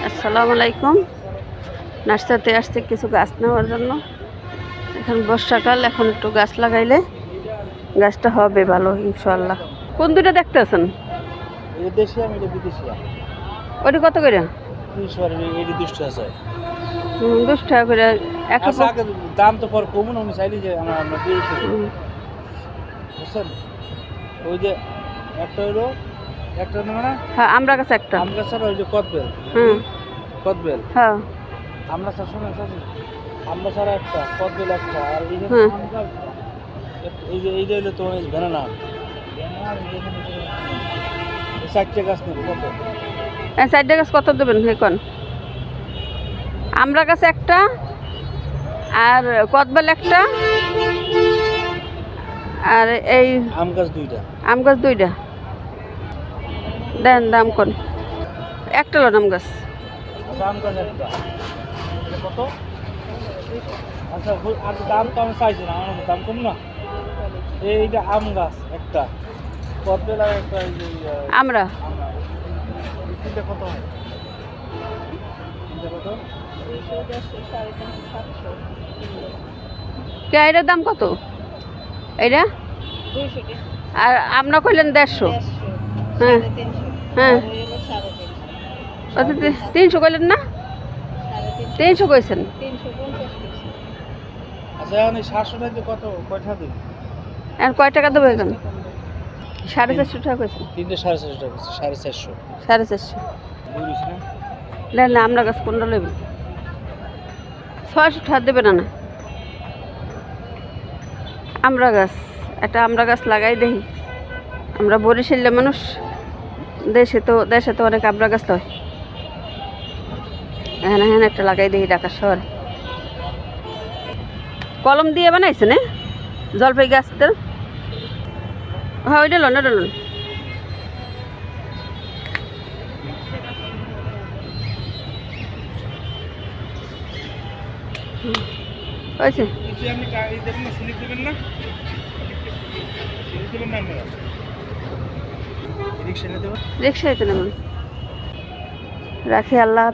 আসসালামু আলাইকুম। নার্সারিতে আসছে কিছু গাছ নেওয়ার জন্য। এখন বর্ষাকাল, এখন একটু গাছ লাগাইলে গাছটা হবে ভালো ইনশাআল্লাহ। কোন দুটো দেখতেছেন? ওটা কত করে? 2 টাকা করে। দাম তো পর কমুন আমি চাইলি যে আমরা দিয়েছি বুঝছেন। ওই যে একটা হলো একটা মানে হ্যাঁ, আমরা কাছে একটা আমরা স্যার ওই যে কদবেল কদবেল হ্যাঁ আমরা স্যার শুনে স্যার আমরা স্যার একটা কদবেল একটা আর এই যে এইটা হলো তোমার ব্যানানা 4টে গাছ নেব কত? 4টে গাছ কত দেবেন এখন? আমরা কাছে একটা আর কদবেল একটা আর এই আম গাছ 2টা। আম গাছ 2টা দেন। দাম কোন একটা হলো আম গাছ? আচ্ছা আম গাছ একটা এটা কত? আচ্ছা আর দাম তো আমি চাইছি না, আমার দাম কম না। এইটা আম গাছ একটা, কদবেল আর একটা আমরা তিনটা কত হয়? তিনটা কত? কে এটার দাম কত? এইটা আর আমরা কইলেন 150। হ্যাঁ হ্যাঁ 300 কইলেন না? 300 কইছেন। আচ্ছা এখন এই 700 টাকা কত কয়টা দিন? আর কয় টাকা দেবো এখন? 450 টাকা কইছেন। তিনটে 450 টাকা, 450। 450 বুঝিস না? দেন না, আমরা গাছ কোনটা নেবেন? 600 টাকা দেবে না না? আমরা গাছ একটা আমরা গাছ লাগাই দেখি। আমরা বরিশালে মানুষ, দেশে তো অনেক আমরা গাছ হয়। এখানে এখানে একটা লাগাই দেখি ঢাকা শহরে। কলম দিয়ে বানাইছে না জলপাই গাছ তো? হ্যাঁ ওইটা লোন ওটা লোন। হয়েছে আপনি দেবেন না, স্লিপ দেবেন না, স্লিপ দেবেন না আপনারা রিক্সা নিয়ে দেবেন। রিক্সায় তো নেবেন। রাখি আল্লাহ।